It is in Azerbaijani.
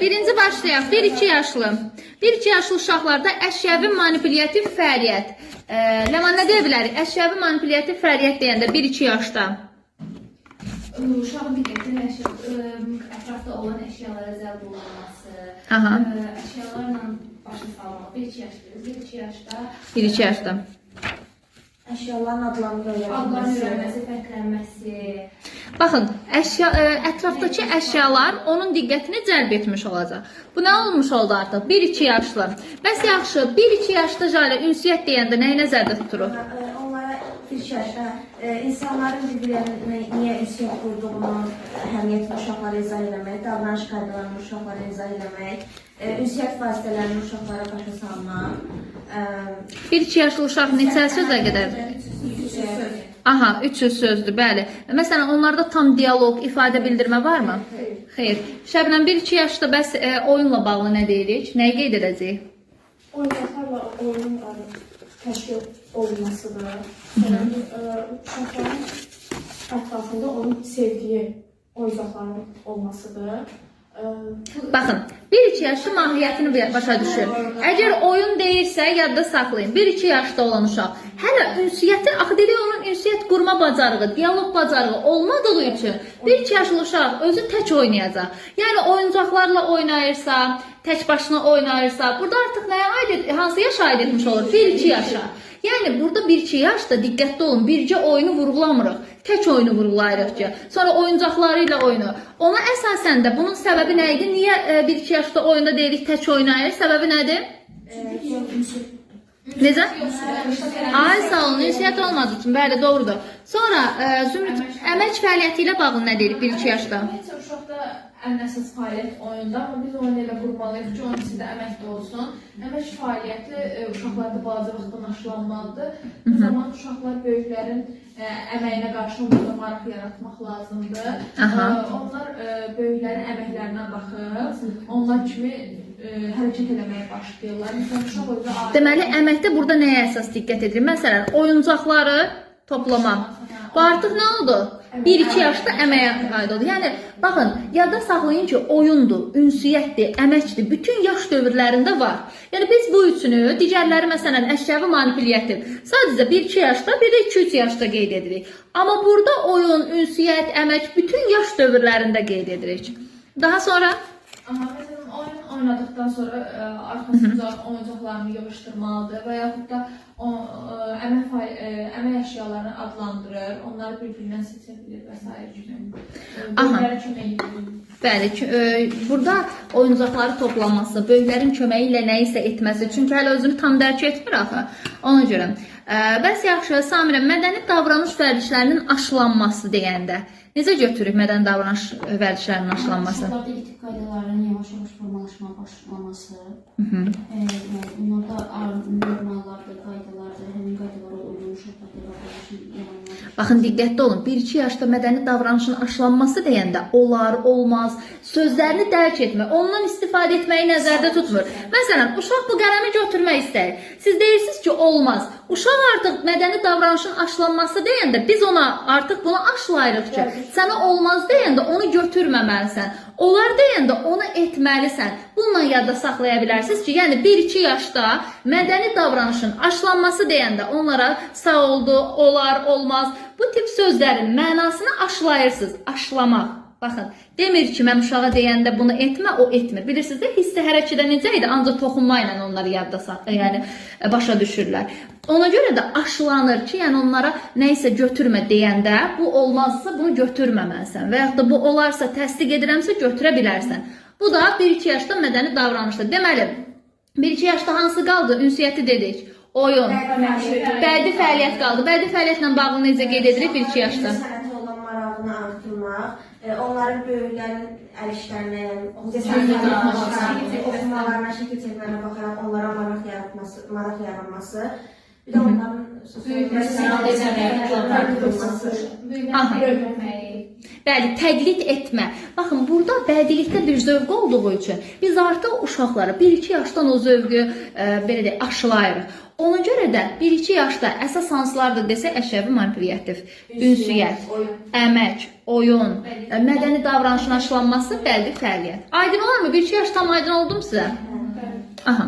birinci başlayaq. 1-2 yaşlı. 1-2 yaşlı uşaqlarda əşyavi manipulyativ fəaliyyət. Ləman nə deyə bilərik? Əşyavi manipulyativ fəaliyyət deyəndə 1-2 yaşda. Uşağın diqqətini ətrafda olan əşyalara zəb olunması, əşyalarla başa salmaq. 1-2 yaşda. 1-2 yaşda. Əşyaların adlarının öyrənməsi, fərqlənməsi. Baxın, ətrafdakı əşyalar onun diqqətini cəlb etmiş olacaq. Bu nə olmuş oldu artıq? 1-2 yaşlı. Bəs yaxşı, 1-2 yaşda Jalə ünsiyyət deyəndə nəyi nəzərdə tuturuq? Onlara 1-2 yaşda insanların bir-birlərinə niyə ünsiyyət qurduğunu, əhəmiyyətini uşaqlara izah eləmək, davranış qaydalarını uşaqlara izah eləmək, ünsiyyət vasitələrini uşaqlara başa salmaq. 1-2 yaşlı uşaq neçə sözə qədər? 3 300 sözdür, bəli. Məsələn, onlarda tam dialoq, ifadə bildirmə varmı? Xeyr. Şəbnəm, 1-2 yaşda bəs oyunla bağlı nə deyirik? Nəyi qeyd edəcəyik? Oyuncaqlarla oyunun təşkil olunmasıdır. Uşaqların ətrafında onun sevdiyi oyuncaqların olmasıdır. Baxın, 1-2 yaşlı mahiyyətini başa düşür. Əgər oyun deyirsə, yadda saxlayın. 1-2 yaşda olan uşaq. Hələ ünsiyyəti, axı dedik onun ünsiyyət qurma bacarığı, diyaloq bacarığı olmadığı üçün 1-2 yaşlı uşaq özü tək oynayacaq. Yəni oyuncaqlarla oynayırsa, tək başına oynayırsa, burada artıq nəyə aid, hansı yaşa aid etmiş olur? 1-2 yaşa. Yəni burada 1-2 yaşda diqqətli olun, bircə oyunu vurgulamırıq, tək oyunu vurgulayırıq ki, sonra oyuncaqları ilə oyunu. Ona əsasən də bunun səbəbi nə idi? Niyə 1-2 yaşda oyunda deyirik tək oynayır? Səbəbi nədir? Necə? Ay sağ olun, ünsiyyət olmadığı üçün, bəli, doğrudur. Sonra Zümrüt, əmək fəaliyyəti ilə bağlı nə deyirik 1-2 yaşda? Uşaqda ən əsas fəaliyyət oyunda, amma biz oyunu elə qurmalıyıq ki, onun içində əmək də olsun. Əmək fəaliyyəti uşaqlarda balaca vaxtdan aşılanmalıdır. Bu zaman uşaqlar böyüklərin əməyinə qarşı maraq yaratmaq lazımdır. Onlar böyüklərin əməklərinə baxıb, onlar kimi hərəkət eləməyə başlayırlar. Deməli, əməkdə burada nəyə əsas diqqət edilir? Məsələn, oyuncaqları toplamaq. Bu artıq nə oldu? 1-2 yaşda əməyə aid oldu. Yəni, baxın, yadda saxlayın ki, oyundur, ünsiyyətdir, əməkdir, bütün yaş dövrlərində var. Yəni, biz bu üçünü, digərləri məsələn, əşyavi manipulyattiv, sadəcə 1-2 yaşda, bir də 2-3 yaşda qeyd edirik. Amma burada oyun, ünsiyyət, əmək bütün yaş dövrlərində qeyd edirik. Daha sonra... Məsələn, oyun oynadıqdan sonra arxasında oyuncaqlarını yığışdırmalıdır və yaxud da əmək əşyalarını adlandırır, onları bir-birindən seçə bilir və s. Böyüklərin köməyi ilə. Bəli, burada oyuncaqları toplaması, böyüklərin köməyi ilə nəyisə etməsi, çünki hələ özünü tam dərk etmir axı, ona görə. Bəs yaxşı, Samirə, mədəni davranış vərdişlərinin aşılanması deyəndə, necə götürük mədəni davranış vərdişlərinin aşılanması? Uşaqlarda etik qaydaların yavaş-yavaş formalaşmağa başlaması, onlarda normallardır, qaydalardır, həmin qaydalara uyğun uşaqlarda davranışın yaranması. Baxın, diqqətli olun, 1-2 yaşda mədəni davranışın aşılanması deyəndə olar, olmaz, sözlərini dərk etmə, ondan istifadə etməyi nəzərdə tutmur. Məsələn, uşaq bu qələmi götürmək istəyir. Siz deyirsiniz ki, olmaz. Uşaq artıq mədəni davranışın aşılanması deyəndə biz ona artıq bunu aşılayırıq ki, sənə olmaz deyəndə onu götürməməlisən. Olar deyəndə onu etməlisən. Bununla yadda saxlaya bilərsiniz ki, yəni 1-2 yaşda mədəni davranışın aşılanması deyəndə onlara sağ oldu, olar, olmaz. Bu tip sözlərin mənasını aşılayırsınız. Aşılamaq. Baxın, demir ki, mən uşağa deyəndə bunu etmə, o etmir. Bilirsiniz də, hissi hərəkədə necə idi? Ancaq toxunma ilə onları yadda yəni başa düşürlər. Ona görə də aşılanır ki, yəni onlara nəyisə götürmə deyəndə, bu olmazsa bunu götürməməlisən və yaxud da bu olarsa, təsdiq edirəmsə götürə bilərsən. Bu da 1-2 yaşda mədəni davranışdır. Deməli, 1-2 yaşda hansı qaldı? Ünsiyyəti dedik. Oyun, bədii fəaliyyət qaldı. Bədii fəaliyyətlə bağlı necə qeyd edirik 1-2 yaşda? Sənətə olan marağını artırmaq, onların böyüklərin əl işlərinə, oxumalarına, şəkil çəkmələrine baxaraq onlara maraq yaranması, bir də onların Bəli, təqlid etmə. Baxın, burada bədilikdə bir zövq olduğu üçün biz artıq uşaqlara 1-2 yaşdan o zövqü aşılayırıq. Ona görə də 1-2 yaşda əsas hansılardır desək, əşyavi manipulyattiv, ünsiyyət, əmək, oyun, mədəni davranışın aşılanması bədii fəaliyyət. Aydın olarmı? Bir iki yaş tam aydın oldum sizə? Aha.